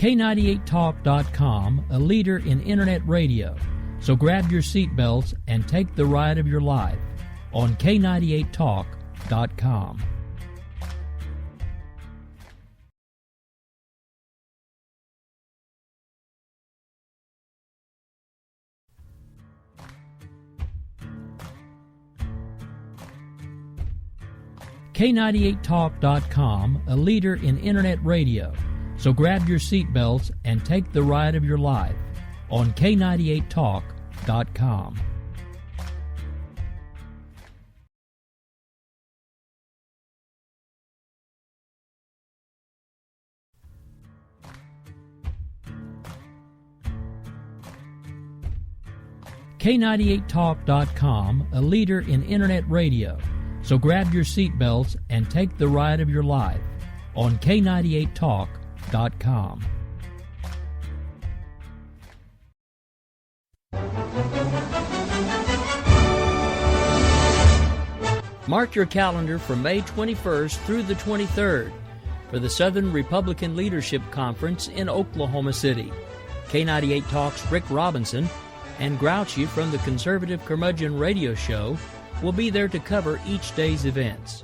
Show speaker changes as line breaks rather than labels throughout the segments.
K98Talk.com, a leader in Internet radio. So grab your seatbelts and take the ride of your life on K98Talk.com. K98Talk.com, a leader in Internet radio. So grab your seatbelts and take the ride of your life on K98Talk.com. K98Talk.com, a leader in Internet radio. So grab your seatbelts and take the ride of your life on K98Talk.com. Mark your calendar for May 21st through the 23rd for the Southern Republican Leadership Conference in Oklahoma City. K98 Talk's Rick Robinson and Grouchy from the Conservative Curmudgeon Radio Show will be there to cover each day's events.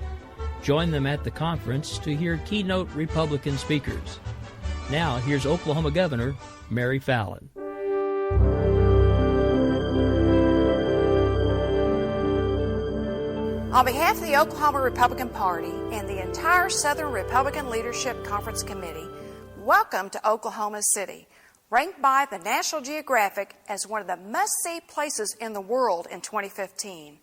Join them at the conference to hear keynote Republican speakers. Now, here's Oklahoma Governor Mary Fallin.
On behalf of the Oklahoma Republican Party and the entire Southern Republican Leadership Conference Committee, welcome to Oklahoma City, ranked by the National Geographic as one of the must-see places in the world in 2015.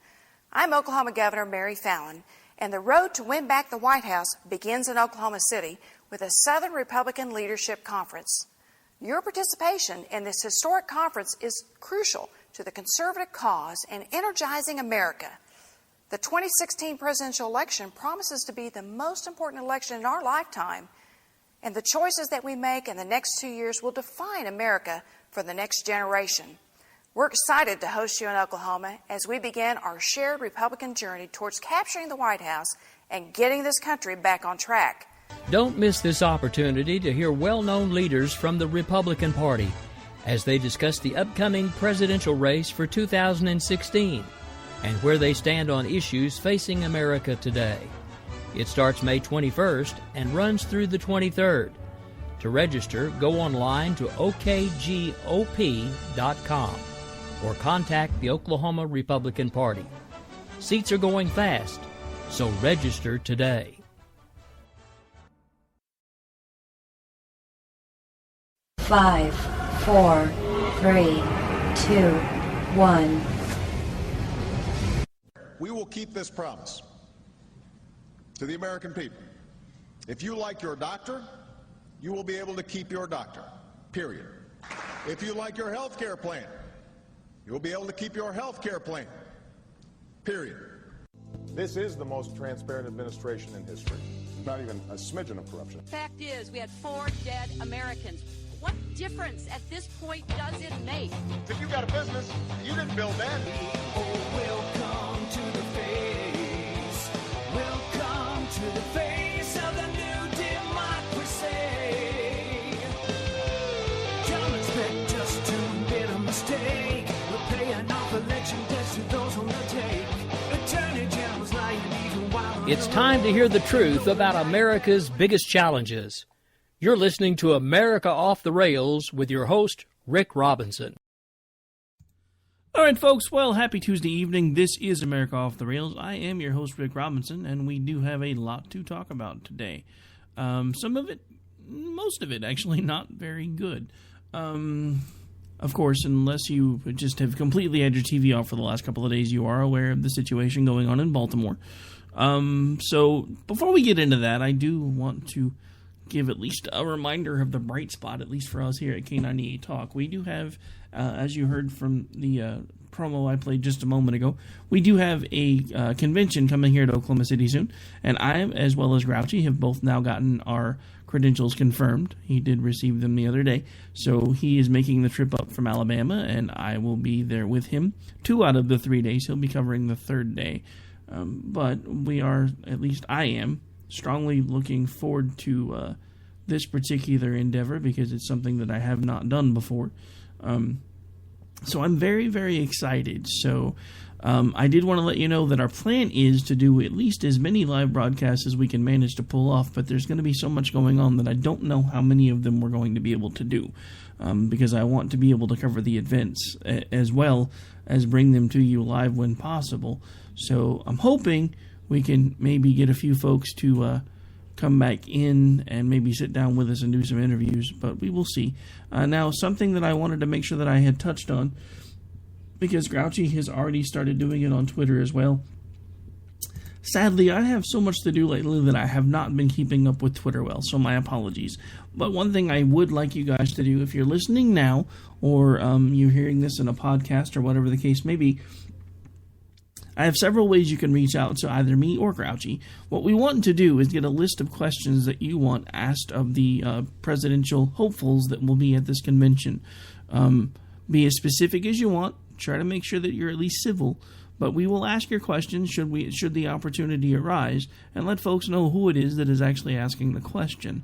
I'm Oklahoma Governor Mary Fallin, and the road to win back the White House begins in Oklahoma City with a Southern Republican Leadership Conference. Your participation in this historic conference is crucial to the conservative cause and energizing America. The 2016 presidential election promises to be the most important election in our lifetime, and the choices that we make in the next 2 years will define America for the next generation. We're excited to host you in Oklahoma as we begin our shared Republican journey towards capturing the White House and getting this country back on track.
Don't miss this opportunity to hear well-known leaders from the Republican Party as they discuss the upcoming presidential race for 2016 and where they stand on issues facing America today. It starts May 21st and runs through the 23rd. To register, go online to okgop.com. or contact the Oklahoma Republican Party. Seats are going fast, so register today.
Five, four, three, two, one.
We will keep this promise to the American people. If you like your doctor, you will be able to keep your doctor, period. If you like your health care plan, you'll be able to keep your health care plan, period.
This is the most transparent administration in history. Not even a smidgen of corruption.
Fact is, we had 4 dead Americans. What difference at this point does it make?
If you got a business, you didn't build that.
Oh, welcome to the face. Welcome to the face of the new democracy. Don't expect us to admit a mistake. We're paying off election debts to those on the take. Attorney General's lying even while
It's time to hear the truth about America's biggest challenges. You're listening to America Off the Rails with your host, Rick Robinson.
All right, folks. Well, happy Tuesday evening. This is America Off the Rails. I am your host, Rick Robinson, and we do have a lot to talk about today. Some of it, most of it, actually, not very good. Of course, unless you just have completely had your TV off for the last couple of days, you are aware of the situation going on in Baltimore. So before we get into that, I do want to give at least a reminder of the bright spot, at least for us here at K98 Talk. We do have, as you heard from the promo I played just a moment ago, we do have a convention coming here to Oklahoma City soon, and I, as well as Grouchy, have both now gotten our credentials confirmed. He did receive them the other day, so he is making the trip up from Alabama, and I will be there with him 2 out of the 3 days. He'll be covering the 3rd day, but we are, at least I am, strongly looking forward to this particular endeavor because it's something that I have not done before. So I'm very, very excited. So I did want to let you know that our plan is to do at least as many live broadcasts as we can manage to pull off, but there's going to be so much going on that I don't know how many of them we're going to be able to do, because I want to be able to cover the events as well as bring them to you live when possible. So I'm hoping we can maybe get a few folks to come back in and maybe sit down with us and do some interviews, but we will see. Now, something that I wanted to make sure that I had touched on, because Grouchy has already started doing it on Twitter as well. Sadly, I have so much to do lately that I have not been keeping up with Twitter well, so my apologies. But one thing I would like you guys to do, if you're listening now, or you're hearing this in a podcast or whatever the case may be, I have several ways you can reach out to either me or Grouchy. What we want to do is get a list of questions that you want asked of the presidential hopefuls that will be at this convention. Be as specific as you want. Try to make sure that you're at least civil. But we will ask your questions should the opportunity arise, and let folks know who it is that is actually asking the question.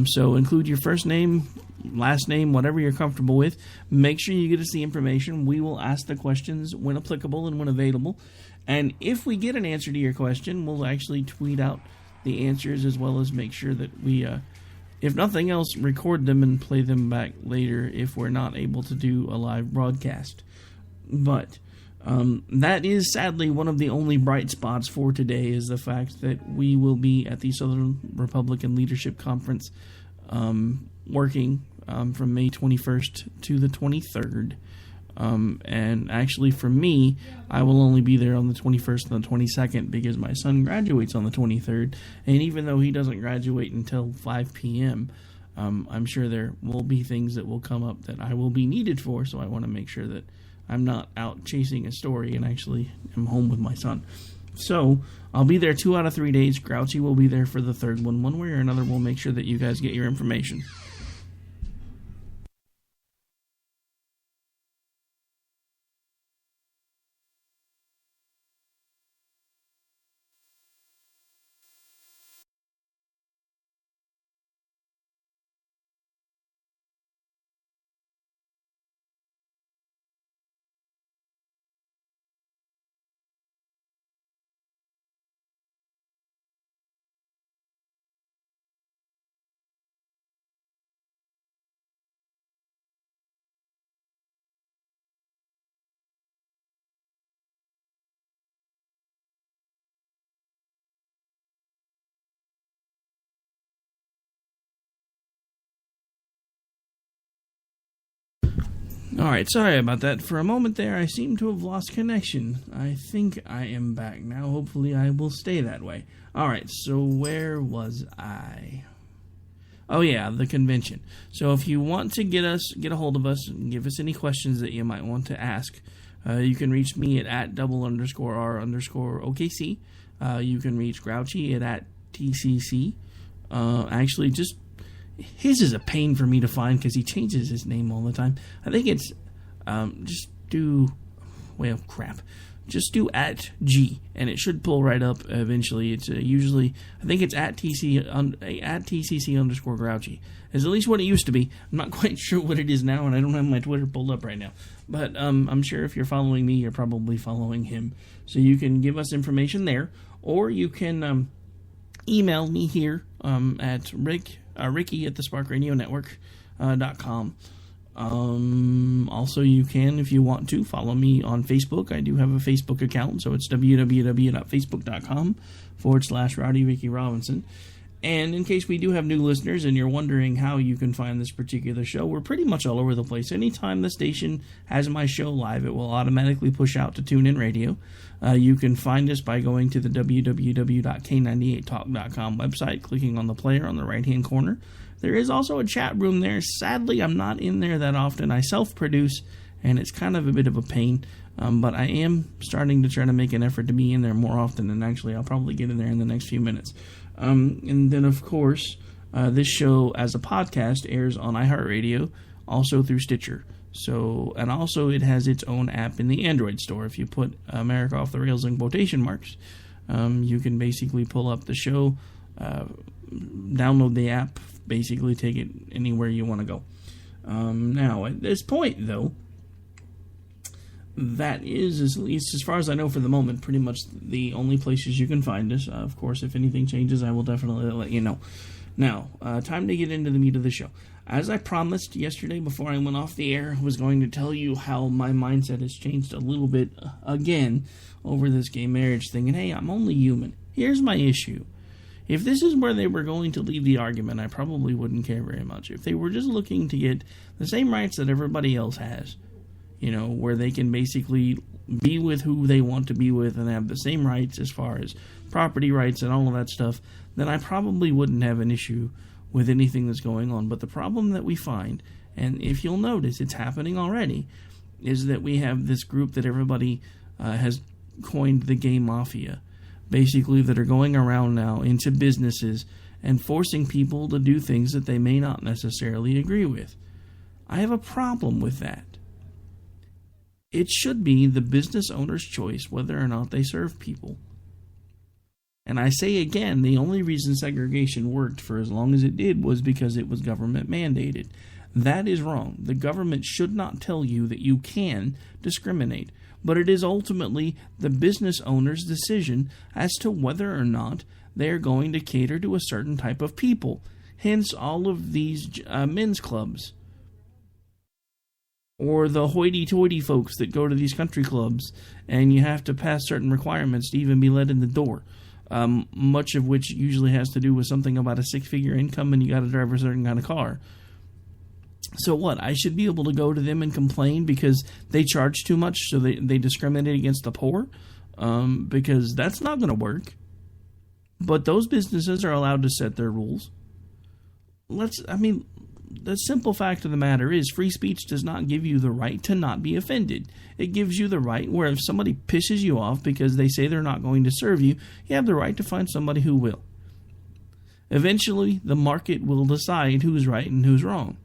So include your first name, last name, whatever you're comfortable with. Make sure you get us the information. We will ask the questions when applicable and when available. And if we get an answer to your question, we'll actually tweet out the answers, as well as make sure that we, if nothing else, record them and play them back later if we're not able to do a live broadcast. But that is sadly one of the only bright spots for today, is the fact that we will be at the Southern Republican Leadership Conference working from May 21st to the 23rd. And actually for me, I will only be there on the 21st and the 22nd because my son graduates on the 23rd. And even though he doesn't graduate until 5 p.m., I'm sure there will be things that will come up that I will be needed for. So I want to make sure that I'm not out chasing a story and actually am home with my son. So I'll be there 2 out of 3 days. Grouchy will be there for the third one. One way or another, we'll make sure that you guys get your information. Alright, sorry about that. For a moment there, I seem to have lost connection. I think I am back now. Hopefully I will stay that way. Alright, so where was I? Oh yeah, the convention. So if you want to get a hold of us and give us any questions that you might want to ask, you can reach me at @double_R_OKC. You can reach Grouchy at @TCC. Actually, just his is a pain for me to find because he changes his name all the time. I think it's just do @G, and it should pull right up eventually. It's usually, I think it's @TCC_Grouchy. Is at least what it used to be. I'm not quite sure what it is now, and I don't have my Twitter pulled up right now. But I'm sure if you're following me, you're probably following him. So you can give us information there, or you can email me here at Ricky at the SparkRadioNetwork.com. Also, you can, if you want to, follow me on Facebook. I do have a Facebook account, so it's www.facebook.com/Rowdy Ricky Robinson. And in case we do have new listeners and you're wondering how you can find this particular show, we're pretty much all over the place. Anytime the station has my show live, it will automatically push out to TuneIn Radio. You can find us by going to the www.k98talk.com website, clicking on the player on the right-hand corner. There is also a chat room there. Sadly, I'm not in there that often. I self-produce, and it's kind of a bit of a pain. But I am starting to try to make an effort to be in there more often, and actually I'll probably get in there in the next few minutes. And then, of course, this show as a podcast airs on iHeartRadio, also through Stitcher. So, and also it has its own app in the Android store. If you put America Off the Rails in quotation marks, you can basically pull up the show download the app, basically take it anywhere you want to go. Now, at this point, though, that is, at least as far as I know for the moment, pretty much the only places you can find us. Of course, if anything changes, I will definitely let you know. Now, time to get into the meat of the show. As I promised yesterday before I went off the air, I was going to tell you how my mindset has changed a little bit again over this gay marriage thing. And hey, I'm only human. Here's my issue. If this is where they were going to leave the argument, I probably wouldn't care very much. If they were just looking to get the same rights that everybody else has, you know, where they can basically be with who they want to be with and have the same rights as far as property rights and all of that stuff, then I probably wouldn't have an issue with anything that's going on. But the problem that we find, and if you'll notice, it's happening already, is that we have this group that everybody has coined the gay mafia, basically, that are going around now into businesses and forcing people to do things that they may not necessarily agree with. I have a problem with that. It should be the business owner's choice whether or not they serve people. And I say again, the only reason segregation worked for as long as it did was because it was government mandated. That is wrong. The government should not tell you that you can discriminate, but it is ultimately the business owner's decision as to whether or not they are going to cater to a certain type of people. Hence all of these men's clubs. Or the hoity-toity folks that go to these country clubs and you have to pass certain requirements to even be let in the door. Much of which usually has to do with something about a six-figure income and you got to drive a certain kind of car. So what? I should be able to go to them and complain because they charge too much, so they discriminate against the poor? Because that's not going to work. But those businesses are allowed to set their rules. The simple fact of the matter is free speech does not give you the right to not be offended. It gives you the right where if somebody pisses you off because they say they're not going to serve you, you have the right to find somebody who will. Eventually, the market will decide who's right and who's wrong.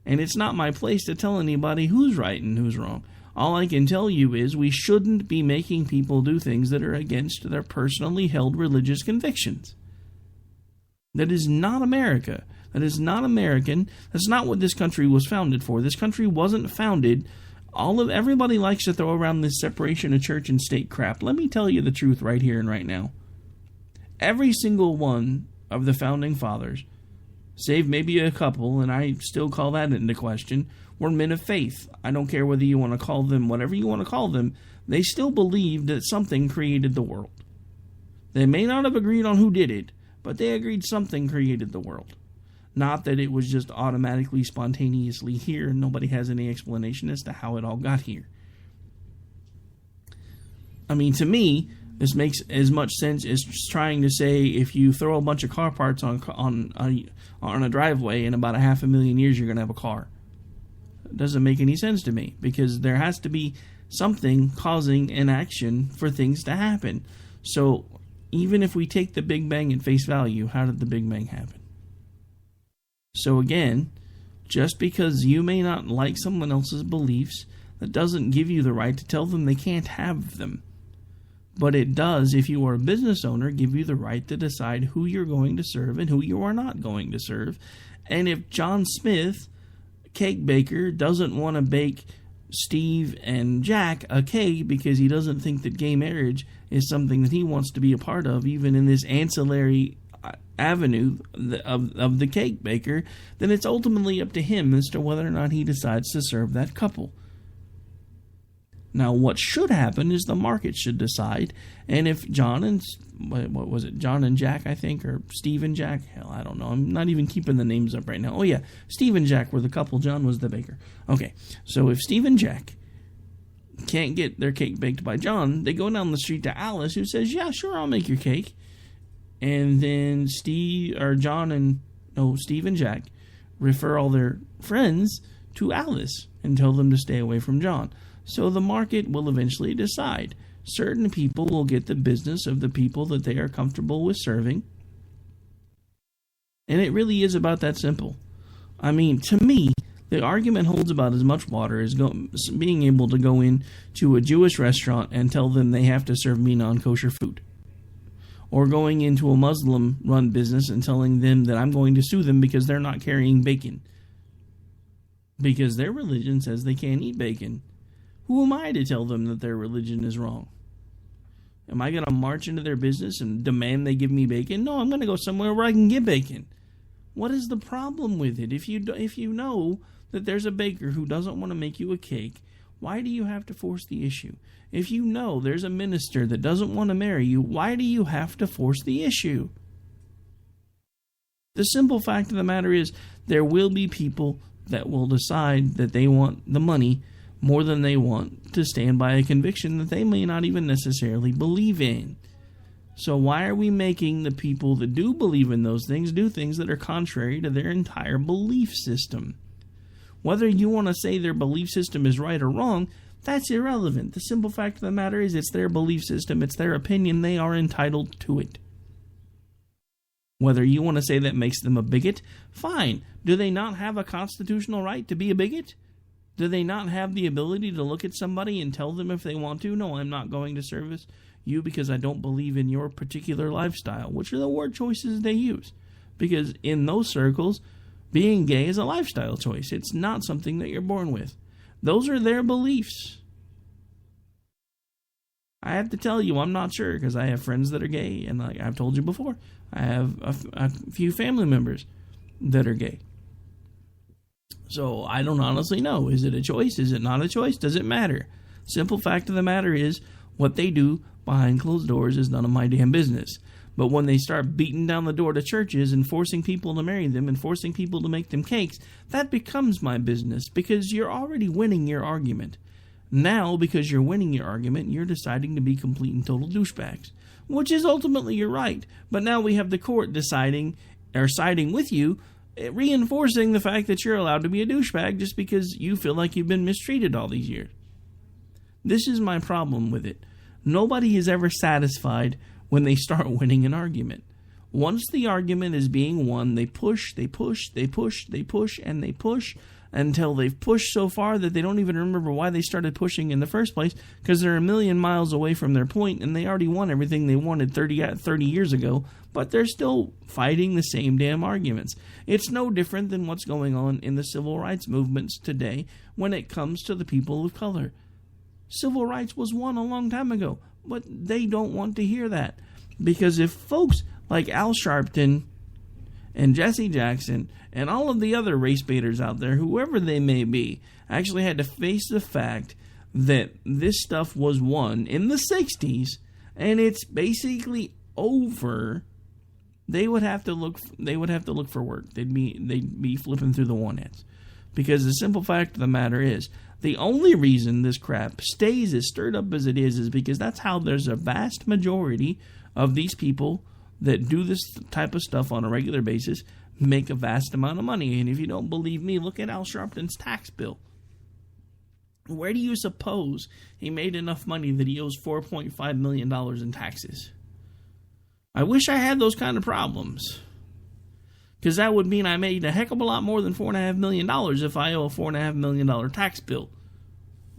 And it's not my place to tell anybody who's right and who's wrong. All I can tell you is we shouldn't be making people do things that are against their personally held religious convictions. That is not America. That is not American. That's not what this country was founded for. This country wasn't founded. Everybody likes to throw around this separation of church and state crap. Let me tell you the truth right here and right now. Every single one of the founding fathers, save maybe a couple, and I still call that into question, were men of faith. I don't care whether you want to call them whatever you want to call them. They still believed that something created the world. They may not have agreed on who did it, but they agreed something created the world. Not that it was just automatically, spontaneously here, and nobody has any explanation as to how it all got here. I mean, to me, this makes as much sense as trying to say if you throw a bunch of car parts on a driveway, in about 500,000 years you're going to have a car. It doesn't make any sense to me, because there has to be something causing an action for things to happen. So, even if we take the Big Bang at face value, how did the Big Bang happen? So again, just because you may not like someone else's beliefs, that doesn't give you the right to tell them they can't have them. But it does, if you are a business owner, give you the right to decide who you're going to serve and who you are not going to serve. And if John Smith, cake baker, doesn't want to bake Steve and Jack a cake because he doesn't think that gay marriage is something that he wants to be a part of, even in this ancillary avenue of the cake baker, then it's ultimately up to him as to whether or not he decides to serve that couple. Now, what should happen is the market should decide, and if John and Jack, I think, or Steve and Jack? Hell, I don't know. I'm not even keeping the names up right now. Oh yeah, Steve and Jack were the couple. John was the baker. Okay, so if Steve and Jack can't get their cake baked by John, they go down the street to Alice, who says, "Yeah, sure, I'll make your cake." And then Steve and Jack refer all their friends to Alice and tell them to stay away from John. So the market will eventually decide. Certain people will get the business of the people that they are comfortable with serving. And it really is about that simple. I mean, to me, the argument holds about as much water as being able to go in to a Jewish restaurant and tell them they have to serve me non-kosher food. or going into a Muslim-run business and telling them that I'm going to sue them because they're not carrying bacon. Because their religion says they can't eat bacon. Who am I to tell them that their religion is wrong? Am I going to march into their business and demand they give me bacon? No, I'm going to go somewhere where I can get bacon. What is the problem with it? If you know that there's a baker who doesn't want to make you a cake, why do you have to force the issue? If you know there's a minister that doesn't want to marry you, why do you have to force the issue? The simple fact of the matter is there will be people that will decide that they want the money more than they want to stand by a conviction that they may not even necessarily believe in. So why are we making the people that do believe in those things do things that are contrary to their entire belief system? Whether you want to say their belief system is right or wrong, that's irrelevant. The simple fact of the matter is it's their belief system, it's their opinion, they are entitled to it. Whether you want to say that makes them a bigot, fine. Do they not have a constitutional right to be a bigot? Do they not have the ability to look at somebody and tell them if they want to, no, I'm not going to service you because I don't believe in your particular lifestyle, which are the word choices they use. Because in those circles, being gay is a lifestyle choice. It's not something that you're born with. Those are their beliefs. I have to tell you, I'm not sure, because I have friends that are gay, and like I've told you before, I have a few family members that are gay. So I don't honestly know. Is it a choice? Is it not a choice? Does it matter? Simple fact of the matter is, what they do behind closed doors is none of my damn business. But when they start beating down the door to churches and forcing people to marry them and forcing people to make them cakes, that becomes my business, because you're already winning your argument. Now, because you're winning your argument, you're deciding to be complete and total douchebags, which is ultimately your right. But now we have the court deciding, or siding with you, reinforcing the fact that you're allowed to be a douchebag just because you feel like you've been mistreated all these years. This is my problem with it. Nobody is ever satisfied when they start winning an argument. Once the argument is being won, they push, and they push until they've pushed so far that they don't even remember why they started pushing in the first place, because they're a million miles away from their point and they already won everything they wanted 30 years ago, but they're still fighting the same damn arguments. It's no different than what's going on in the civil rights movements today when it comes to the people of color. Civil rights was won a long time ago, but they don't want to hear that. Because if folks like Al Sharpton and Jesse Jackson and all of the other race baiters out there, whoever they may be, actually had to face the fact that this stuff was won in the 60s and it's basically over, they would have to look for work. They'd be flipping through the one-hits. Because the simple fact of the matter is, the only reason this crap stays as stirred up as it is because that's how there's a vast majority of these people that do this type of stuff on a regular basis make a vast amount of money. And if you don't believe me, look at Al Sharpton's tax bill. Where do you suppose he made enough money that he owes $4.5 million in taxes? I wish I had those kind of problems, because that would mean I made a heck of a lot more than $4.5 million if I owe a $4.5 million tax bill.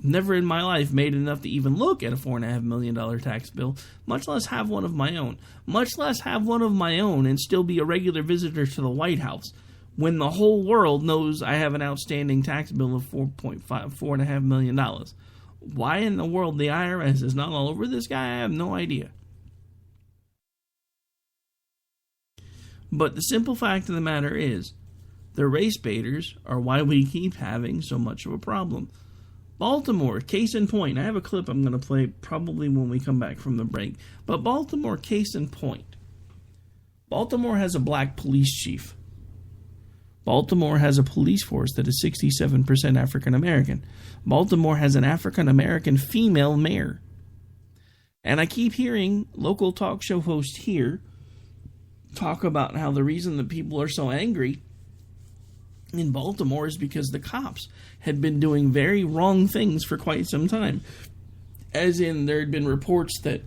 Never in my life made enough to even look at a $4.5 million tax bill, much less have one of my own. Much less have one of my own and still be a regular visitor to the White House, when the whole world knows I have an outstanding tax bill of $4.5 million. Why in the world the IRS is not all over this guy, I have no idea. But the simple fact of the matter is, the race baiters are why we keep having so much of a problem. Baltimore, case in point. I have a clip I'm going to play probably when we come back from the break. But Baltimore, case in point. Baltimore has a black police chief. Baltimore has a police force that is 67% African American. Baltimore has an African American female mayor. And I keep hearing local talk show hosts here talk about how the reason that people are so angry in Baltimore is because the cops had been doing very wrong things for quite some time. As in, there had been reports that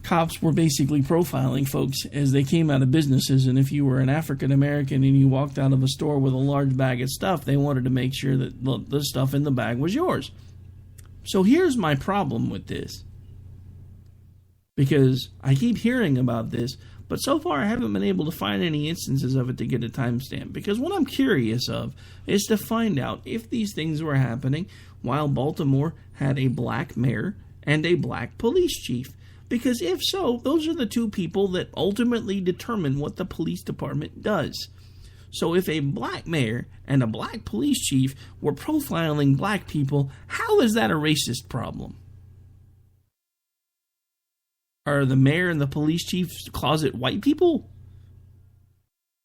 cops were basically profiling folks as they came out of businesses, and if you were an African American and you walked out of a store with a large bag of stuff, they wanted to make sure that the stuff in the bag was yours. So here's my problem with this. because I keep hearing about this, but so far I haven't been able to find any instances of it to get a timestamp. Because what I'm curious of is to find out if these things were happening while Baltimore had a black mayor and a black police chief. Because if so, those are the two people that ultimately determine what the police department does. So if a black mayor and a black police chief were profiling black people, how is that a racist problem? Are the mayor and the police chief closet white people?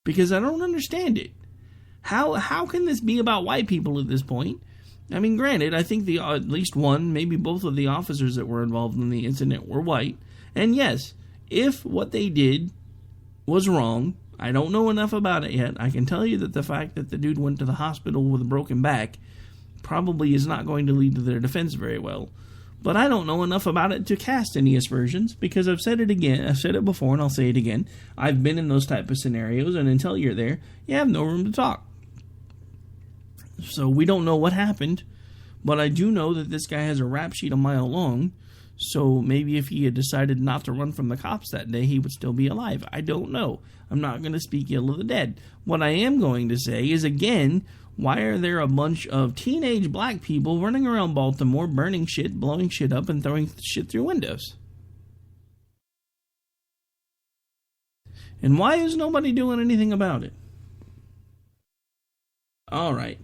Because I don't understand it. How can this be about white people at this point? I mean, granted, I think at least one, maybe both of the officers that were involved in the incident were white. And yes, if what they did was wrong, I don't know enough about it yet. I can tell you that the fact that the dude went to the hospital with a broken back probably is not going to lead to their defense very well. But I don't know enough about it to cast any aspersions, because I've said it again. I've said it before, and I'll say it again. I've been in those type of scenarios, and until you're there, you have no room to talk. So we don't know what happened, but I do know that this guy has a rap sheet a mile long, so maybe if he had decided not to run from the cops that day, he would still be alive. I don't know. I'm not going to speak ill of the dead. What I am going to say is, again, why are there a bunch of teenage black people running around Baltimore, burning shit, blowing shit up, and throwing shit through windows? And why is nobody doing anything about it? Alright.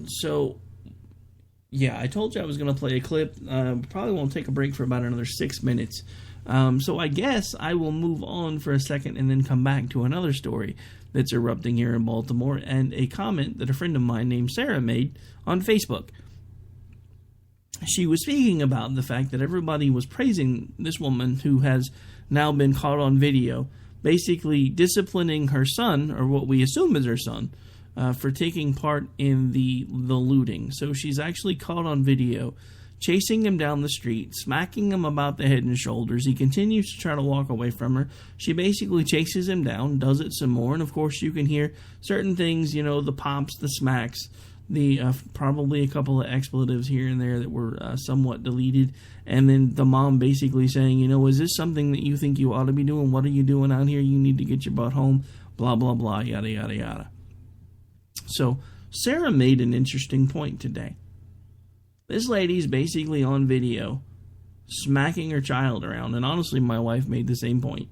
So, yeah, I told you I was going to play a clip. Probably won't take a break for about another 6 minutes. So I guess I will move on for a second and then come back to another story that's erupting here in Baltimore, and a comment that a friend of mine named Sarah made on Facebook. She was speaking about the fact that everybody was praising this woman who has now been caught on video, basically disciplining her son, or what we assume is her son, for taking part in the looting. So she's actually caught on video, chasing him down the street, smacking him about the head and shoulders. He continues to try to walk away from her. She basically chases him down, does it some more, and of course you can hear certain things, you know, the pops, the smacks, the probably a couple of expletives here and there that were somewhat deleted, and then the mom basically saying, you know, is this something that you think you ought to be doing? What are you doing out here? You need to get your butt home, blah, blah, blah, yada, yada, yada. So Sarah made an interesting point today. This lady's basically on video smacking her child around, and honestly my wife made the same point,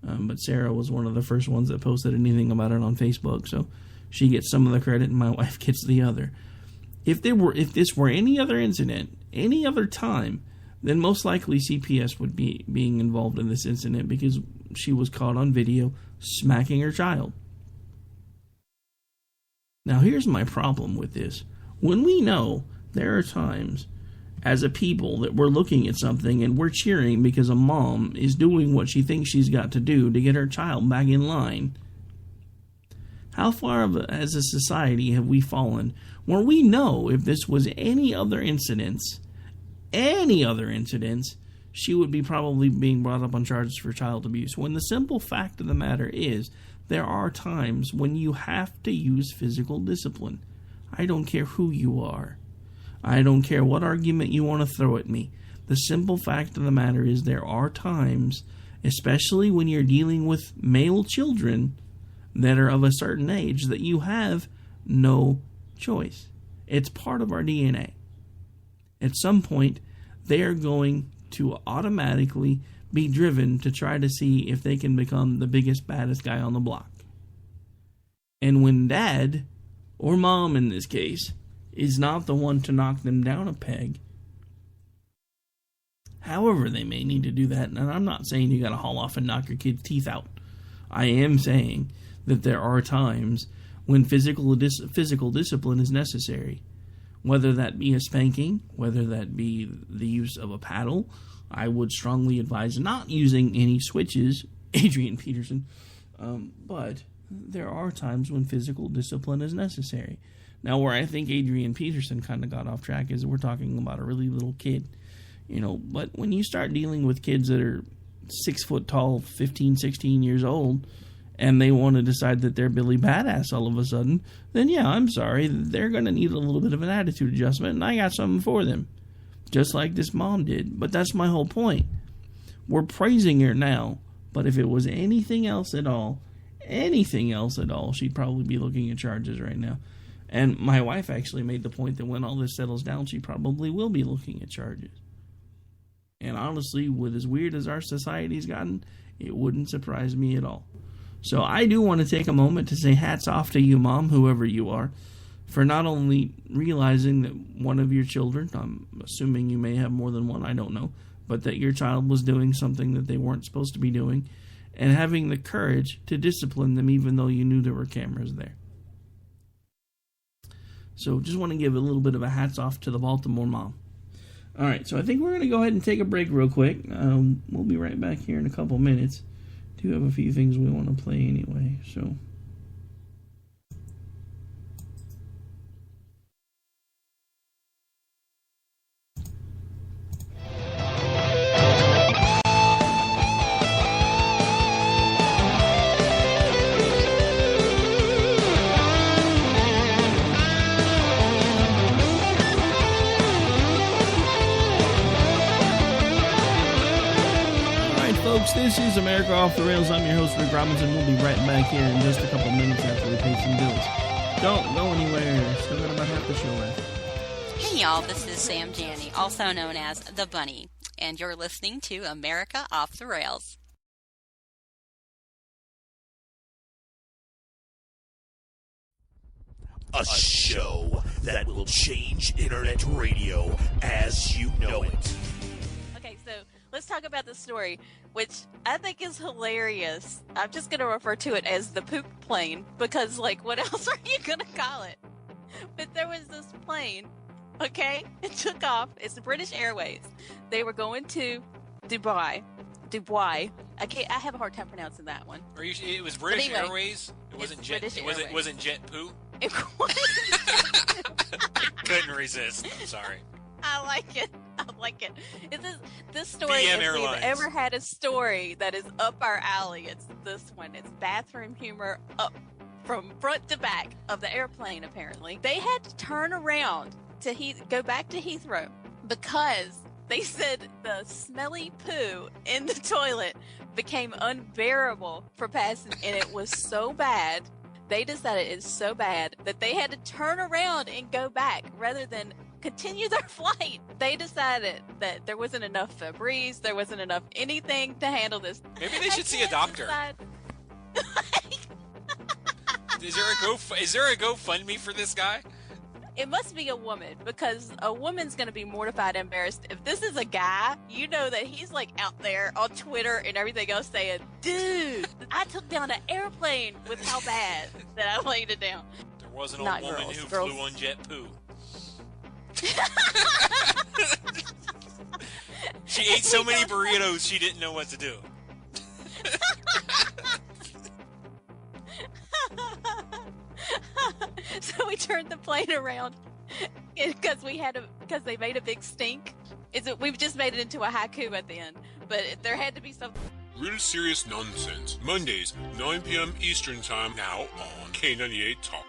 but Sarah was one of the first ones that posted anything about it on Facebook, so she gets some of the credit and my wife gets the other. If this were any other incident, any other time, then most likely CPS would be being involved in this incident, because she was caught on video smacking her child. Now here's my problem with this. When we know there are times as a people that we're looking at something and we're cheering because a mom is doing what she thinks she's got to do to get her child back in line, how far as a society have we fallen where we know if this was any other incidents, she would be probably being brought up on charges for child abuse, when the simple fact of the matter is there are times when you have to use physical discipline. I don't care who you are. I don't care what argument you want to throw at me. The simple fact of the matter is there are times, especially when you're dealing with male children that are of a certain age, that you have no choice. It's part of our DNA. At some point, they are going to automatically be driven to try to see if they can become the biggest, baddest guy on the block. And when dad, or mom in this case, is not the one to knock them down a peg, however they may need to do that, and I'm not saying you got to haul off and knock your kid's teeth out. I am saying that there are times when physical discipline is necessary, whether that be a spanking, whether that be the use of a paddle. I would strongly advise not using any switches, Adrian Peterson, but there are times when physical discipline is necessary. Now, where I think Adrian Peterson kind of got off track is we're talking about a really little kid, you know, but when you start dealing with kids that are 6 foot tall, 15, 16 years old, and they want to decide that they're Billy Badass all of a sudden, then yeah, I'm sorry, they're going to need a little bit of an attitude adjustment, and I got something for them. Just like this mom did. But that's my whole point. We're praising her now, but if it was anything else at all, she'd probably be looking at charges right now. And my wife actually made the point that when all this settles down, she probably will be looking at charges. And honestly, with as weird as our society's gotten, it wouldn't surprise me at all. So I do want to take a moment to say hats off to you, Mom, whoever you are, for not only realizing that one of your children, I'm assuming you may have more than one, I don't know, but that your child was doing something that they weren't supposed to be doing, and having the courage to discipline them even though you knew there were cameras there. So just want to give a little bit of a hats off to the Baltimore mom. All right, so I think we're going to go ahead and take a break real quick. We'll be right back here in a couple minutes. Do have a few things we want to play anyway, so... This is America Off the Rails. I'm your host, Rick Robinson. We'll be right back here in just a couple minutes after we pay some bills. Don't go anywhere. Still got about half the show left.
Hey, y'all. This is Sam Janney, also known as The Bunny, and you're listening to America Off the Rails.
A show that will change internet radio as you know it.
Okay, so let's talk about the story, which I think is hilarious. I'm just going to refer to it as the poop plane, because, like, what else are you going to call it? But there was this plane, okay? It took off. It's the British Airways. They were going to Dubai. I have a hard time pronouncing that one.
It was British Airways? It wasn't jet. It wasn't jet poo?
It wasn't.
I couldn't resist. I'm sorry.
I like it. This story, if we've ever had a story that is up our alley, it's this one. It's bathroom humor up from front to back of the airplane, apparently. They had to turn around to go back to Heathrow because they said the smelly poo in the toilet became unbearable for passengers, and it was so bad. They decided it's so bad that they had to turn around and go back rather than continue their flight. They decided that there wasn't enough Febreze, there wasn't enough anything to handle this.
Maybe they should see a doctor. Is there a GoFundMe for this guy?
It must be a woman, because a woman's going to be mortified and embarrassed. If this is a guy, you know that he's like out there on Twitter and everything else saying, dude, I took down an airplane with how bad that I laid it down.
There was an old woman who flew on jet poo. She ate so many burritos she didn't know what to do.
So we turned the plane around because they made a big stink. We've just made it into a haiku at the end, but there had to be something.
Real Serious Nonsense, Mondays, 9 p.m. Eastern Time, now on K98 Talk.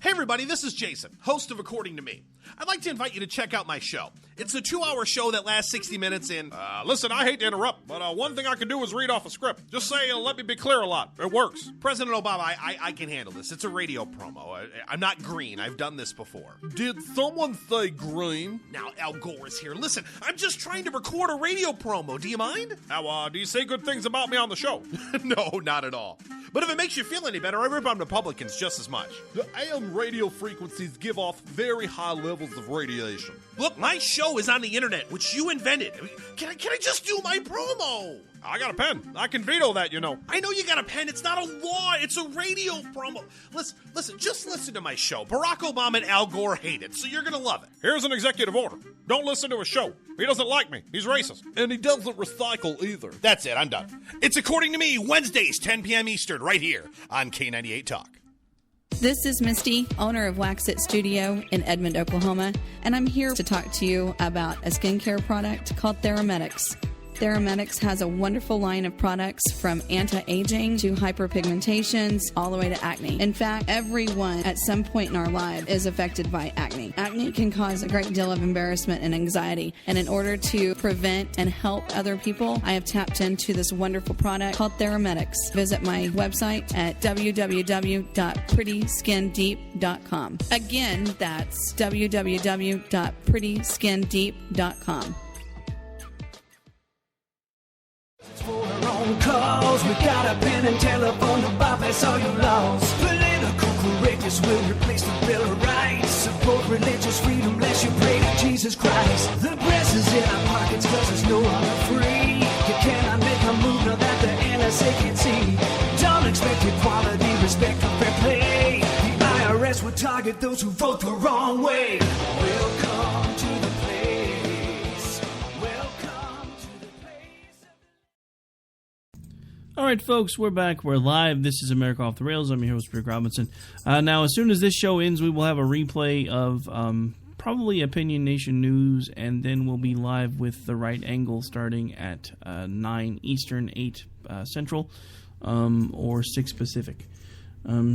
Hey everybody, this is Jason, host of According to Me. I'd like to invite you to check out my show. It's a 2-hour show that lasts 60 minutes and...
Listen, I hate to interrupt, but one thing I can do is read off a script. Just say, let me be clear a lot. It works.
President Obama, I can handle this. It's a radio promo. I'm not green. I've done this before.
Did someone say green?
Now, Al Gore is here. Listen, I'm just trying to record a radio promo. Do you mind?
Now, do you say good things about me on the show?
No, not at all. But if it makes you feel any better, I rip on Republicans just as much.
The AM radio frequencies give off very high levels of radiation.
Look, my show is on the internet, which you invented. Can I just do my promo?
I got a pen. I can veto that, you know.
I know you got a pen. It's not a law. It's a radio promo. Listen, just listen to my show. Barack Obama and Al Gore hate it, so you're going to love it.
Here's an executive order. Don't listen to his show. He doesn't like me. He's racist. And he doesn't recycle either.
That's it. I'm done. It's According to Me, Wednesdays, 10 p.m. Eastern, right here on K98 Talk.
This is Misty, owner of Wax It Studio in Edmond, Oklahoma, and I'm here to talk to you about a skincare product called Theramedics. Theramedics has a wonderful line of products from anti-aging to hyperpigmentations all the way to acne. In fact, everyone at some point in our life is affected by acne. Acne can cause a great deal of embarrassment and anxiety, and in order to prevent and help other people, I have tapped into this wonderful product called Theramedics. Visit my website at www.prettyskindeep.com. Again, that's www.prettyskindeep.com.
For our own cause, we got a pen and telephone to bypass all your laws. Political correctness will replace the Bill of Rights. Support religious freedom, lest you pray to Jesus Christ. The press is in our pockets cause there's no longer free. You cannot make a move now that the NSA can see. Don't expect equality, respect, or fair play. The IRS will target those who vote the wrong way. Welcome to the place. Welcome to the place.
All right, folks, we're back. We're live. This is America Off the Rails. I'm your host, Rick Robinson. Now, as soon as this show ends, we will have a replay of probably Opinion Nation News, and then we'll be live with The Right Angle starting at 9 Eastern, 8 Central, or 6 Pacific.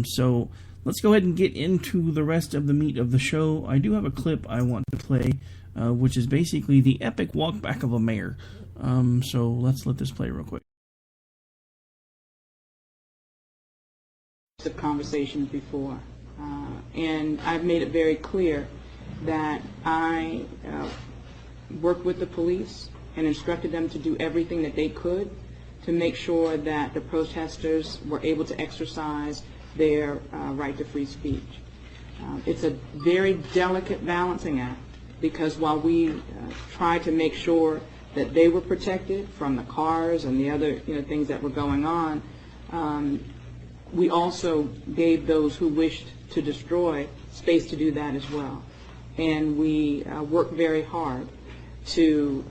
So let's go ahead and get into the rest of the meat of the show. I do have a clip I want to play, which is basically the epic walk back of a mayor. So let's let this play real quick.
Of conversations before, and I've made it very clear that I worked with the police and instructed them to do everything that they could to make sure that the protesters were able to exercise their right to free speech. It's a very delicate balancing act because while we tried to make sure that they were protected from the cars and the other things that were going on, we also gave those who wished to destroy space to do that as well. And we worked very hard to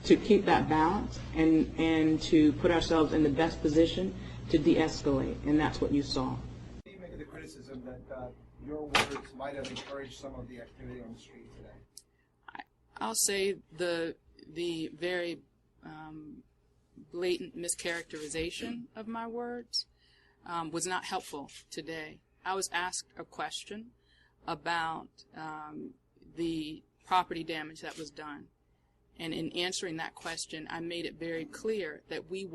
keep that balance and to put ourselves in the best position to de-escalate, and that's what you saw.
What do you make of the criticism that your words might have encouraged some of the activity on the street today?
I'll say the very blatant mischaracterization of my words was not helpful today. I was asked a question about the property damage that was done. And in answering that question, I made it very clear that we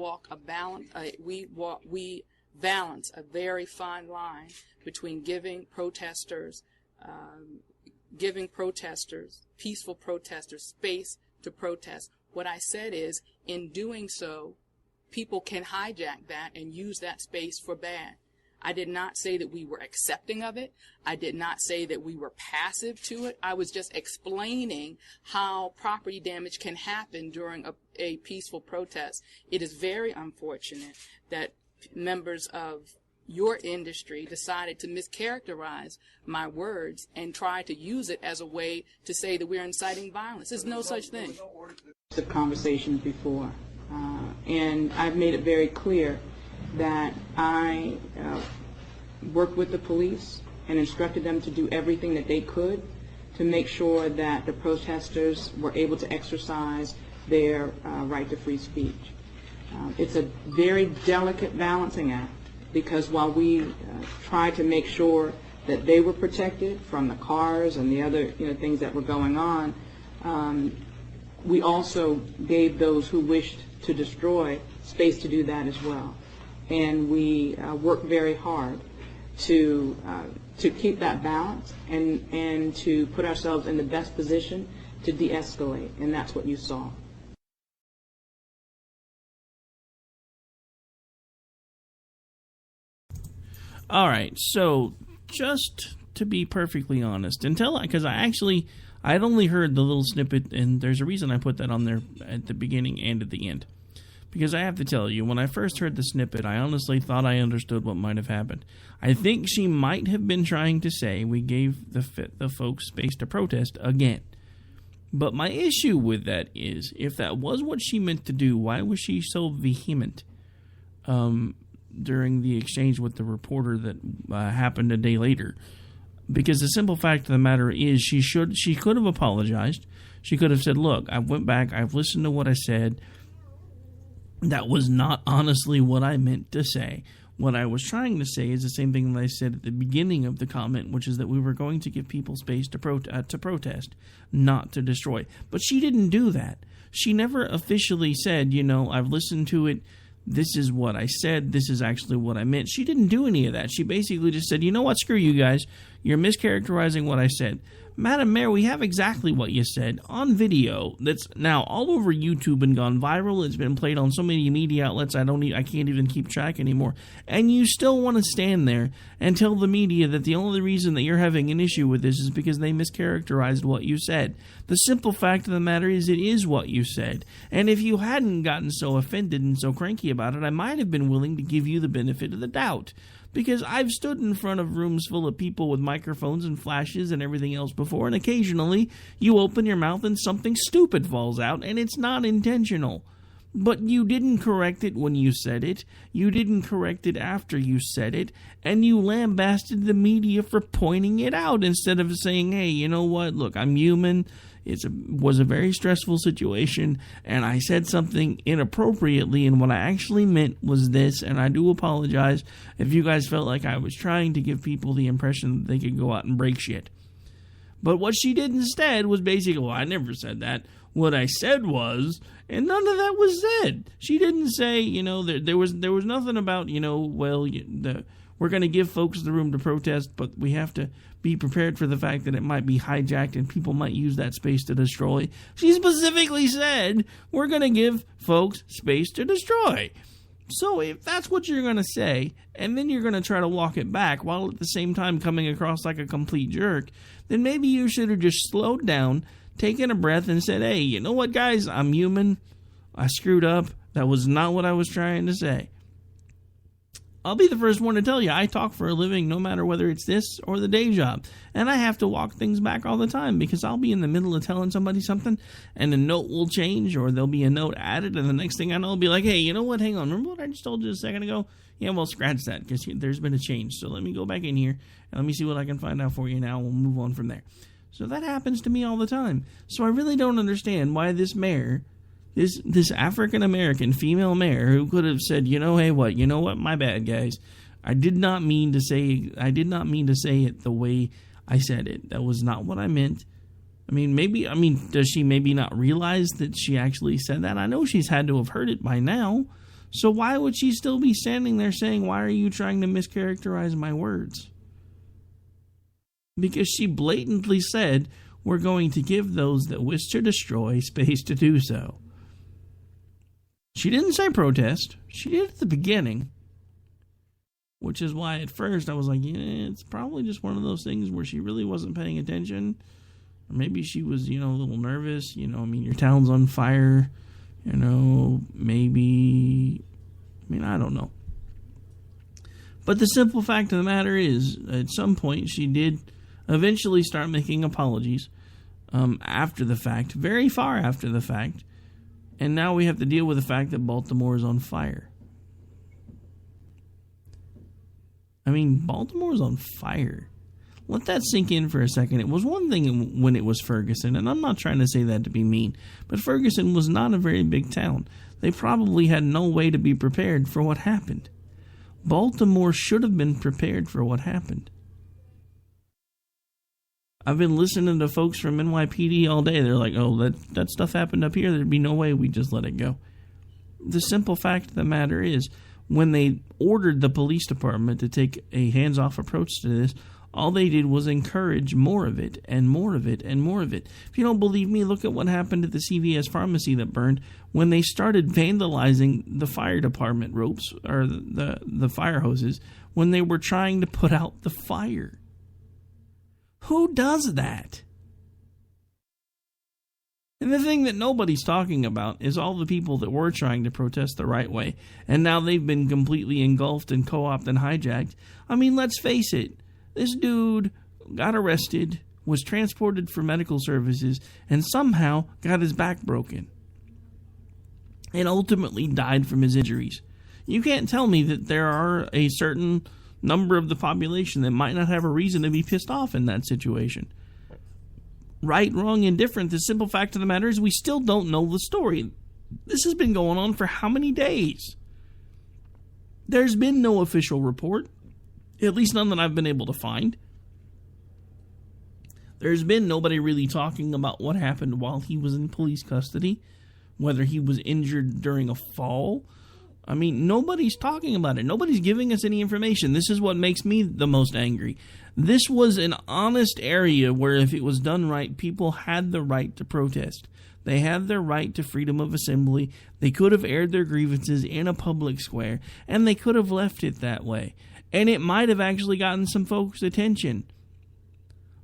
balance a very fine line between giving protesters, peaceful protesters, space to protest. What I said is, in doing so, people can hijack that and use that space for bad. I did not say that we were accepting of it. I did not say that we were passive to it. I was just explaining how property damage can happen during a peaceful protest. It is very unfortunate that members of your industry decided to mischaracterize my words and try to use it as a way to say that we're inciting violence. There's no such thing.
Of conversations before, and I've made it very clear that I worked with the police and instructed them to do everything that they could to make sure that the protesters were able to exercise their right to free speech. It's a very delicate balancing act because while we tried to make sure that they were protected from the cars and the other things that were going on, we also gave those who wished to destroy space to do that as well. And we worked very hard to keep that balance and to put ourselves in the best position to de-escalate, and that's what you saw.
All right, so just to be perfectly honest, because I'd only heard the little snippet, and there's a reason I put that on there at the beginning and at the end. Because I have to tell you, when I first heard the snippet, I honestly thought I understood what might have happened. I think she might have been trying to say we gave the folks space to protest again. But my issue with that is, if that was what she meant to do, why was she so vehement during the exchange with the reporter that happened a day later? Because the simple fact of the matter is, she could have apologized. She could have said, look, I went back, I've listened to what I said. That was not honestly what I meant to say. What I was trying to say is the same thing that I said at the beginning of the comment, which is that we were going to give people space to protest, not to destroy. But she didn't do that. She never officially said, I've listened to it. This is what I said. This is actually what I meant. She didn't do any of that. She basically just said, you know what, screw you guys. You're mischaracterizing what I said. Madam Mayor, we have exactly what you said on video that's now all over YouTube and gone viral. It's been played on so many media outlets I can't even keep track anymore. And you still want to stand there and tell the media that the only reason that you're having an issue with this is because they mischaracterized what you said. The simple fact of the matter is it is what you said. And if you hadn't gotten so offended and so cranky about it, I might have been willing to give you the benefit of the doubt. Because I've stood in front of rooms full of people with microphones and flashes and everything else before, and occasionally you open your mouth and something stupid falls out, and it's not intentional. But you didn't correct it when you said it, you didn't correct it after you said it, and you lambasted the media for pointing it out instead of saying, hey, you know what, look, I'm human. It was a very stressful situation, and I said something inappropriately, and what I actually meant was this, and I do apologize if you guys felt like I was trying to give people the impression that they could go out and break shit. But what she did instead was basically, well, I never said that. What I said was, and none of that was said. She didn't say, there was nothing about, we're going to give folks the room to protest, but we have to be prepared for the fact that it might be hijacked and people might use that space to destroy. She specifically said, we're going to give folks space to destroy. So if that's what you're going to say, and then you're going to try to walk it back while at the same time coming across like a complete jerk, then maybe you should have just slowed down, taken a breath, and said, hey, you know what, guys? I'm human. I screwed up. That was not what I was trying to say. I'll be the first one to tell you, I talk for a living no matter whether it's this or the day job. And I have to walk things back all the time because I'll be in the middle of telling somebody something and a note will change or there'll be a note added and the next thing I know I'll be like, hey, you know what, hang on, remember what I just told you a second ago? Yeah, well, scratch that because there's been a change. So let me go back in here and let me see what I can find out for you now. We'll move on from there. So that happens to me all the time. So I really don't understand why this mayor... This African-American female mayor who could have said, hey, what? You know what? My bad, guys. I did not mean to say it the way I said it. That was not what I meant. Does she maybe not realize that she actually said that? I know she's had to have heard it by now. So why would she still be standing there saying, why are you trying to mischaracterize my words? Because she blatantly said, we're going to give those that wish to destroy space to do so. She didn't say protest. She did at the beginning. Which is why at first I was like, it's probably just one of those things where she really wasn't paying attention. Or maybe she was, a little nervous. Your town's on fire. Maybe... I don't know. But the simple fact of the matter is, at some point she did eventually start making apologies after the fact, very far after the fact. And now we have to deal with the fact that Baltimore is on fire. Baltimore is on fire. Let that sink in for a second. It was one thing when it was Ferguson, and I'm not trying to say that to be mean, but Ferguson was not a very big town. They probably had no way to be prepared for what happened. Baltimore should have been prepared for what happened. I've been listening to folks from NYPD all day. They're like, oh, that stuff happened up here. There'd be no way we just let it go. The simple fact of the matter is, when they ordered the police department to take a hands-off approach to this, all they did was encourage more of it and more of it and more of it. If you don't believe me, look at what happened at the CVS pharmacy that burned when they started vandalizing the fire department ropes or the fire hoses when they were trying to put out the fire. Who does that? And the thing that nobody's talking about is all the people that were trying to protest the right way, and now they've been completely engulfed and co-opted and hijacked. Let's face it. This dude got arrested, was transported for medical services, and somehow got his back broken. And ultimately died from his injuries. You can't tell me that there are a certain number of the population that might not have a reason to be pissed off in that situation. Right, wrong, indifferent, the simple fact of the matter is we still don't know the story. This has been going on for how many days? There's been no official report, at least none that I've been able to find. There's been nobody really talking about what happened while he was in police custody, whether he was injured during a fall. I mean, nobody's talking about it. Nobody's giving us any information. This is what makes me the most angry. This was an honest area where if it was done right, people had the right to protest. They had their right to freedom of assembly. They could have aired their grievances in a public square, and they could have left it that way. And it might have actually gotten some folks' attention.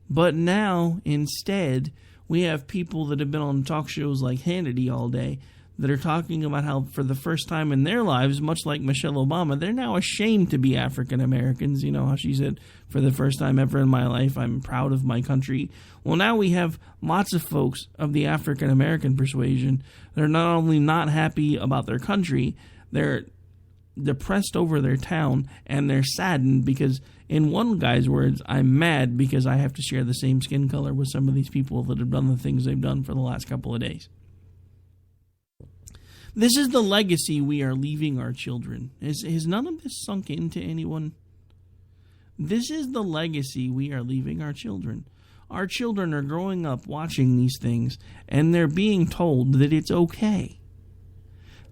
But now, instead, we have people that have been on talk shows like Hannity all day that are talking about how for the first time in their lives, much like Michelle Obama, they're now ashamed to be African Americans. You know how she said, for the first time ever in my life, I'm proud of my country. Well, now we have lots of folks of the African American persuasion that are not only not happy about their country, they're depressed over their town, and they're saddened because, in one guy's words, I'm mad because I have to share the same skin color with some of these people that have done the things they've done for the last couple of days. This is the legacy we are leaving our children. Has none of this sunk into anyone? This is the legacy we are leaving our children. Our children are growing up watching these things, and they're being told that it's okay.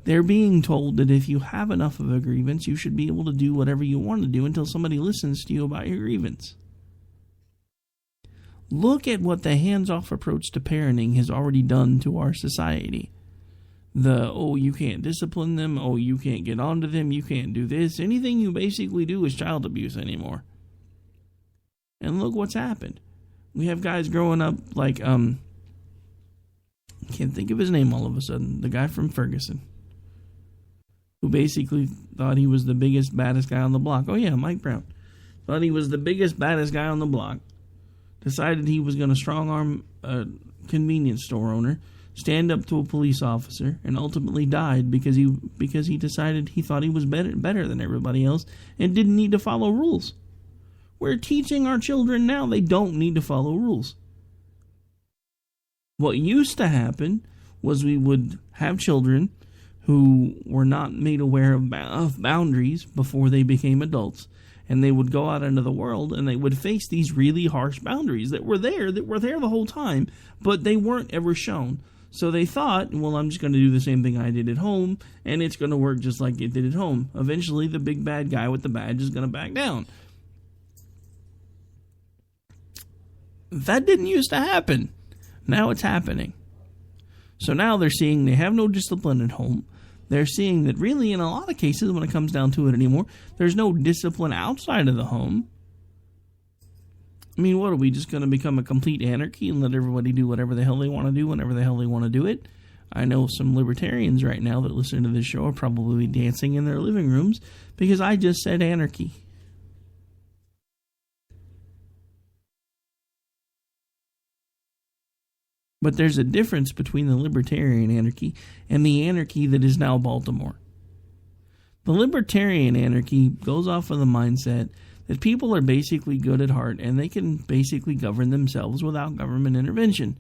They're being told that if you have enough of a grievance, you should be able to do whatever you want to do until somebody listens to you about your grievance. Look at what the hands-off approach to parenting has already done to our society. You can't discipline them, you can't get onto them, you can't do this. Anything you basically do is child abuse anymore. And look what's happened. We have guys growing up like, I can't think of his name all of a sudden, the guy from Ferguson, who basically thought he was the biggest, baddest guy on the block. Oh yeah, Mike Brown. Thought he was the biggest, baddest guy on the block. Decided he was going to strong-arm a convenience store owner, stand up to a police officer, and ultimately died because he decided he thought he was better than everybody else and didn't need to follow rules. We're teaching our children now they don't need to follow rules. What used to happen was we would have children who were not made aware of boundaries before they became adults, and they would go out into the world and they would face these really harsh boundaries that were there the whole time, but they weren't ever shown. So they thought, well, I'm just going to do the same thing I did at home, and it's going to work just like it did at home. Eventually, the big bad guy with the badge is going to back down. That didn't used to happen. Now it's happening. So now they're seeing they have no discipline at home. They're seeing that really, in a lot of cases, when it comes down to it anymore, there's no discipline outside of the home. I mean, what are we, just going to become a complete anarchy and let everybody do whatever the hell they want to do whenever the hell they want to do it? I know some libertarians right now that listen to this show are probably dancing in their living rooms because I just said anarchy. But there's a difference between the libertarian anarchy and the anarchy that is now Baltimore. The libertarian anarchy goes off of the mindset that people are basically good at heart and they can basically govern themselves without government intervention.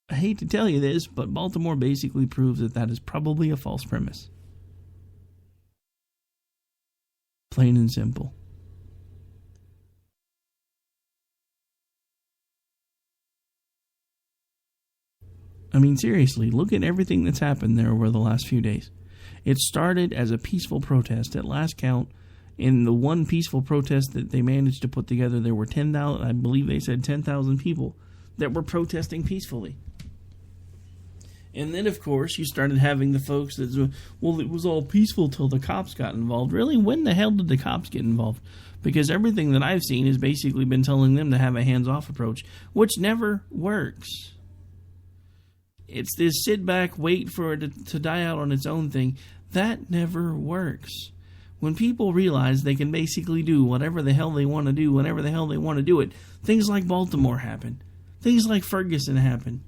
I hate to tell you this, but Baltimore basically proves that that is probably a false premise. Plain and simple. I mean, seriously, look at everything that's happened there over the last few days. It started as a peaceful protest. At last count, in the one peaceful protest that they managed to put together, there were 10,000, I believe they said 10,000 people that were protesting peacefully. And then, of course, you started having the folks that, well, it was all peaceful till the cops got involved. Really, when the hell did the cops get involved? Because everything that I've seen has basically been telling them to have a hands-off approach, which never works. It's this sit back, wait for it to die out on its own thing. That never works. When people realize they can basically do whatever the hell they want to do, whenever the hell they want to do it, things like Baltimore happen. Things like Ferguson happen.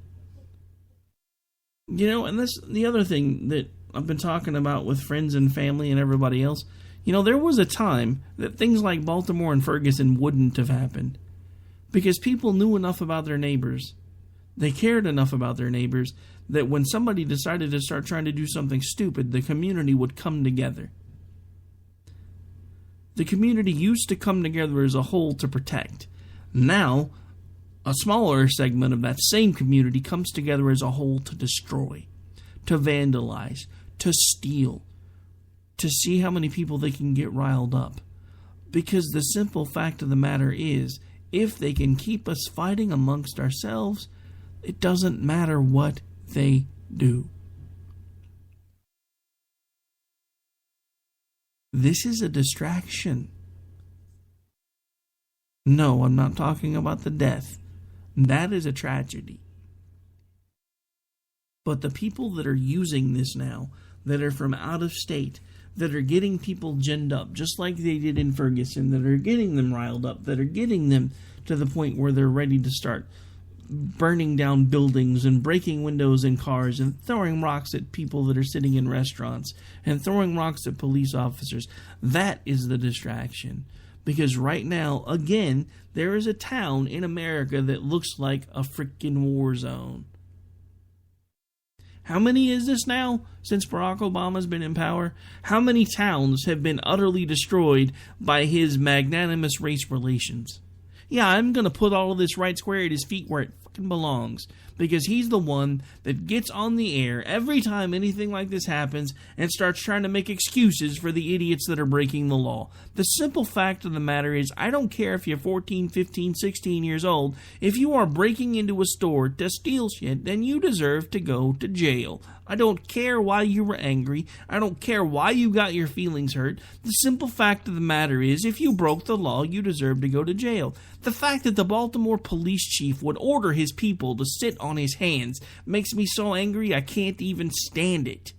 You know, and that's the other thing that I've been talking about with friends and family and everybody else. You know, there was a time that things like Baltimore and Ferguson wouldn't have happened. Because people knew enough about their neighbors They cared enough about their neighbors that when somebody decided to start trying to do something stupid, the community would come together. The community used to come together as a whole to protect. Now, a smaller segment of that same community comes together as a whole to destroy, to vandalize, to steal, to see how many people they can get riled up. Because the simple fact of the matter is, if they can keep us fighting amongst ourselves, it doesn't matter what they do. This is a distraction. No, I'm not talking about the death. That is a tragedy. But the people that are using this now, that are from out of state, that are getting people ginned up, just like they did in Ferguson, that are getting them riled up, that are getting them to the point where they're ready to start burning down buildings and breaking windows in cars and throwing rocks at people that are sitting in restaurants and throwing rocks at police officers. That is the distraction. Because right now, again, there is a town in America that looks like a freaking war zone. How many is this now since Barack Obama's been in power? How many towns have been utterly destroyed by his magnanimous race relations? Yeah, I'm going to put all of this right square at his feet where it fucking belongs. Because he's the one that gets on the air every time anything like this happens and starts trying to make excuses for the idiots that are breaking the law. The simple fact of the matter is, I don't care if you're 14, 15, 16 years old. If you are breaking into a store to steal shit, then you deserve to go to jail. I don't care why you were angry. I don't care why you got your feelings hurt. The simple fact of the matter is, if you broke the law, you deserve to go to jail. The fact that the Baltimore police chief would order his people to sit on his hands makes me so angry I can't even stand it.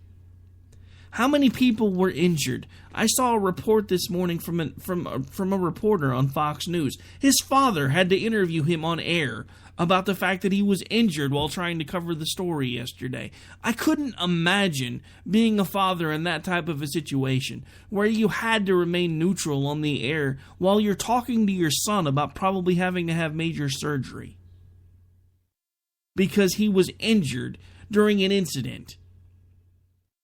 How many people were injured? I saw a report this morning from a reporter on Fox News. His father had to interview him on air about the fact that he was injured while trying to cover the story yesterday. I couldn't imagine being a father in that type of a situation where you had to remain neutral on the air while you're talking to your son about probably having to have major surgery because he was injured during an incident.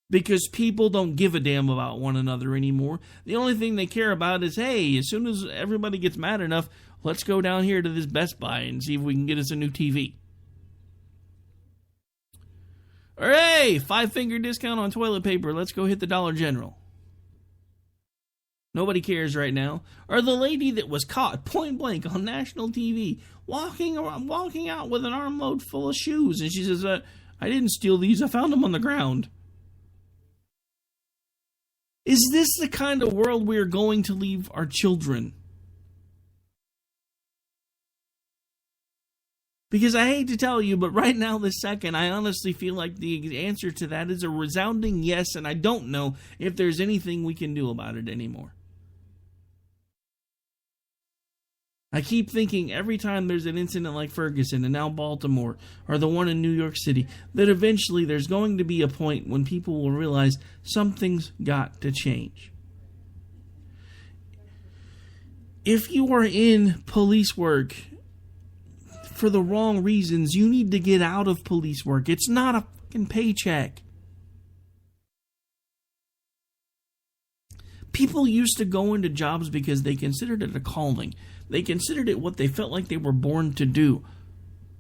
Because people don't give a damn about one another anymore. The only thing they care about is, hey, as soon as everybody gets mad enough, let's go down here to this Best Buy and see if we can get us a new TV. Or hey, 5-finger discount on toilet paper. Let's go hit the Dollar General. Nobody cares right now. Or the lady that was caught point blank on national TV walking out with an armload full of shoes. And she says, I didn't steal these. I found them on the ground. Is this the kind of world we are going to leave our children? Because I hate to tell you, but right now, this second, I honestly feel like the answer to that is a resounding yes, and I don't know if there's anything we can do about it anymore. I keep thinking every time there's an incident like Ferguson and now Baltimore or the one in New York City that eventually there's going to be a point when people will realize something's got to change. If you are in police work for the wrong reasons, you need to get out of police work. It's not a fucking paycheck. People used to go into jobs because they considered it a calling. They considered it what they felt like they were born to do.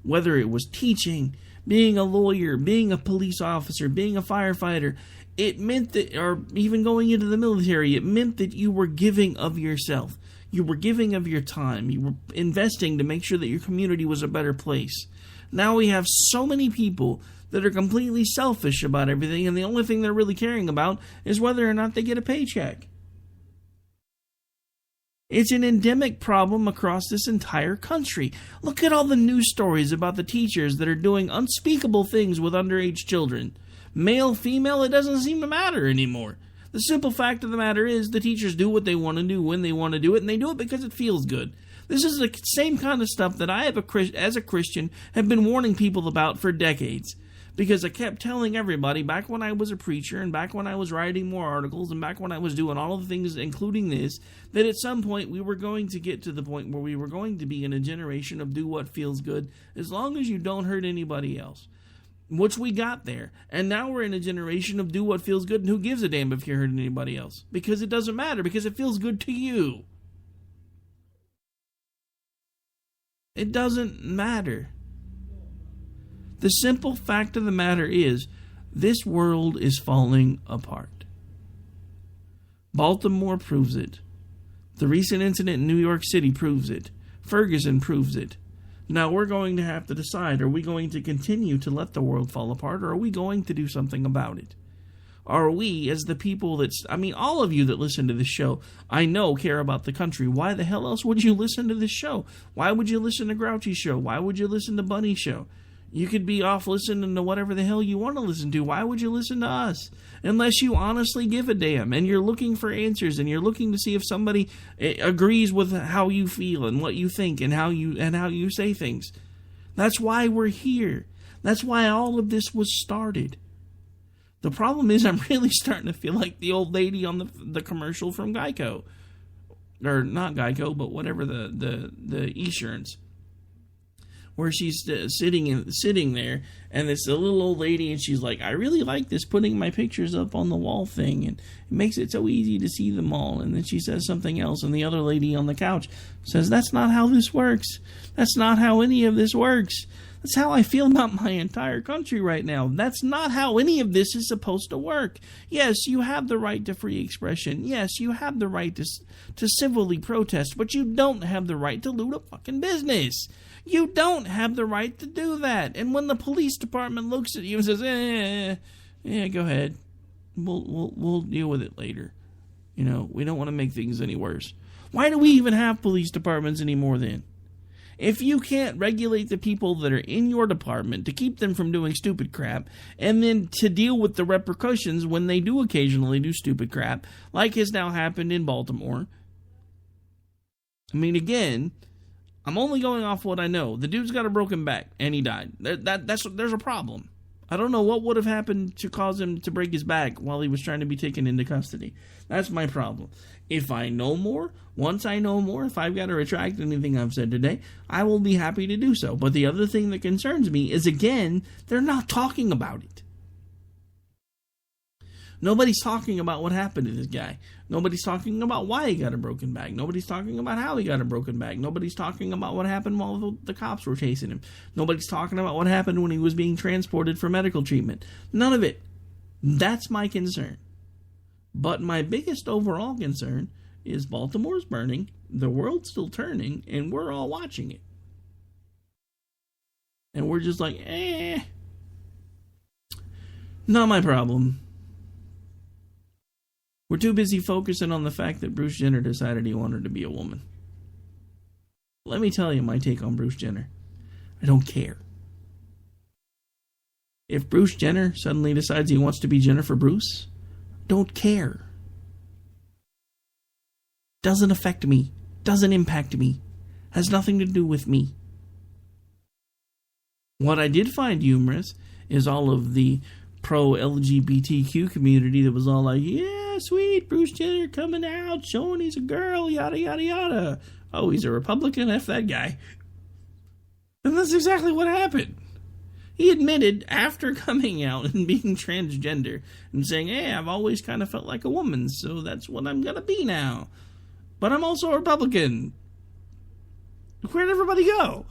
Whether it was teaching, being a lawyer, being a police officer, being a firefighter, it meant that, or even going into the military, it meant that you were giving of yourself. You were giving of your time. You were investing to make sure that your community was a better place. Now we have so many people that are completely selfish about everything, and the only thing they're really caring about is whether or not they get a paycheck. It's an endemic problem across this entire country. Look at all the news stories about the teachers that are doing unspeakable things with underage children. Male, female, it doesn't seem to matter anymore. The simple fact of the matter is the teachers do what they want to do when they want to do it, and they do it because it feels good. This is the same kind of stuff that I, as a Christian, have been warning people about for decades. Because I kept telling everybody, back when I was a preacher, and back when I was writing more articles, and back when I was doing all of the things, including this, that at some point we were going to get to the point where we were going to be in a generation of do what feels good, as long as you don't hurt anybody else. Which we got there. And now we're in a generation of do what feels good, and who gives a damn if you're hurting anybody else? Because it doesn't matter, because it feels good to you. It doesn't matter. The simple fact of the matter is, this world is falling apart. Baltimore proves it. The recent incident in New York City proves it. Ferguson proves it. Now we're going to have to decide, are we going to continue to let the world fall apart, or are we going to do something about it? Are we, as the people all of you that listen to this show, I know care about the country. Why the hell else would you listen to this show? Why would you listen to Grouchy's show? Why would you listen to Bunny's show? You could be off listening to whatever the hell you want to listen to. Why would you listen to us? Unless you honestly give a damn and you're looking for answers and you're looking to see if somebody agrees with how you feel and what you think and how you say things. That's why we're here. That's why all of this was started. The problem is I'm really starting to feel like the old lady on the commercial from Geico. Or not Geico, but whatever the insurance. Where she's sitting there, and it's a little old lady, and she's like, I really like this putting my pictures up on the wall thing, and it makes it so easy to see them all. And then she says something else, and the other lady on the couch says, that's not how this works. That's not how any of this works. That's how I feel about my entire country right now. That's not how any of this is supposed to work. Yes, you have the right to free expression. Yes, you have the right to civilly protest, but you don't have the right to loot a fucking business. You don't have the right to do that. And when the police department looks at you and says, yeah, go ahead. We'll deal with it later. We don't want to make things any worse. Why do we even have police departments anymore then? If you can't regulate the people that are in your department to keep them from doing stupid crap, and then to deal with the repercussions when they do occasionally do stupid crap, like has now happened in Baltimore. Again, I'm only going off what I know. The dude's got a broken back, and he died. There's a problem. I don't know what would have happened to cause him to break his back while he was trying to be taken into custody. That's my problem. If I know more, once I know more, if I've got to retract anything I've said today, I will be happy to do so. But the other thing that concerns me is, again, they're not talking about it. Nobody's talking about what happened to this guy. Nobody's talking about why he got a broken back. Nobody's talking about how he got a broken back. Nobody's talking about what happened while the cops were chasing him. Nobody's talking about what happened when he was being transported for medical treatment. None of it. That's my concern. But my biggest overall concern is Baltimore's burning, the world's still turning, and we're all watching it. And we're just like, not my problem. We're too busy focusing on the fact that Bruce Jenner decided he wanted to be a woman. Let me tell you my take on Bruce Jenner. I don't care. If Bruce Jenner suddenly decides he wants to be Jennifer Bruce, don't care. Doesn't affect me. Doesn't impact me. Has nothing to do with me. What I did find humorous is all of the pro-LGBTQ community that was all like, yeah, sweet, Bruce Jenner coming out, showing he's a girl, yada, yada, yada. Oh, he's a Republican? F that guy. And that's exactly what happened. He admitted, after coming out and being transgender, and saying, hey, I've always kind of felt like a woman, so that's what I'm going to be now. But I'm also a Republican. Where'd everybody go?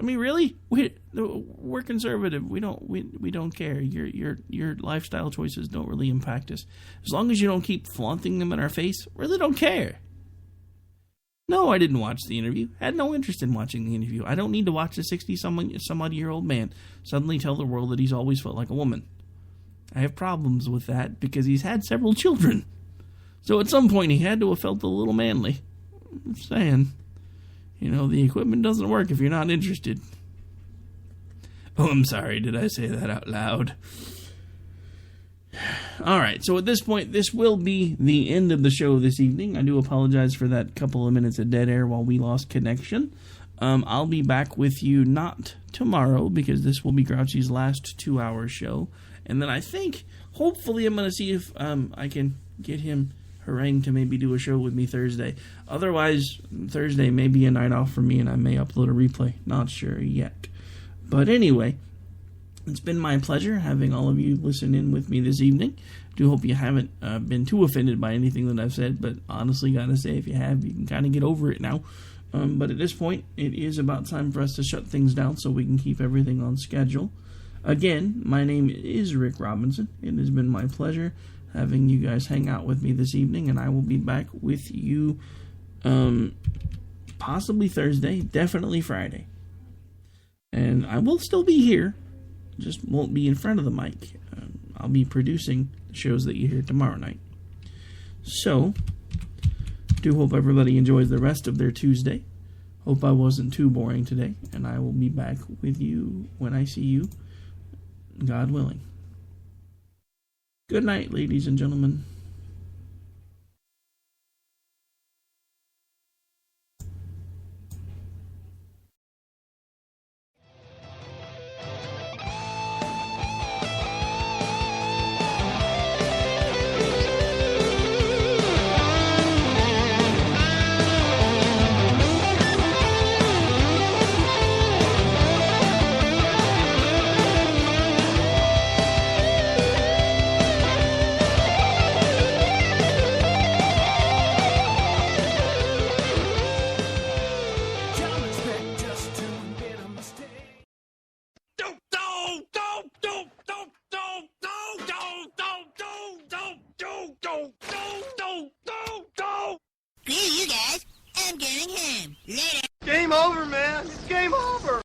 Really? We're conservative. We don't care. Your lifestyle choices don't really impact us. As long as you don't keep flaunting them in our face, really don't care. No, I didn't watch the interview. Had no interest in watching the interview. I don't need to watch a 60-some-odd-year-old man suddenly tell the world that he's always felt like a woman. I have problems with that because he's had several children. So at some point he had to have felt a little manly. I'm saying. The equipment doesn't work if you're not interested. Oh, I'm sorry. Did I say that out loud? All right. So at this point, this will be the end of the show this evening. I do apologize for that couple of minutes of dead air while we lost connection. I'll be back with you not tomorrow, because this will be Grouchy's last 2-hour show. And then I think, hopefully, I'm going to see if I can get him, Harangue, to maybe do a show with me Thursday. Otherwise, Thursday may be a night off for me, and I may upload a replay. Not sure yet. But anyway, it's been my pleasure having all of you listen in with me this evening. Do hope you haven't been too offended by anything that I've said, but honestly, gotta say, if you have, you can kind of get over it now. But at this point, it is about time for us to shut things down so we can keep everything on schedule. Again, my name is Rick Robinson. It has been my pleasure having you guys hang out with me this evening, and I will be back with you possibly Thursday, definitely Friday. And I will still be here, just won't be in front of the mic. I'll be producing the shows that you hear tomorrow night. So, do hope everybody enjoys the rest of their Tuesday. Hope I wasn't too boring today, and I will be back with you when I see you, God willing. Good night, ladies and gentlemen.
Game over, man. It's game over.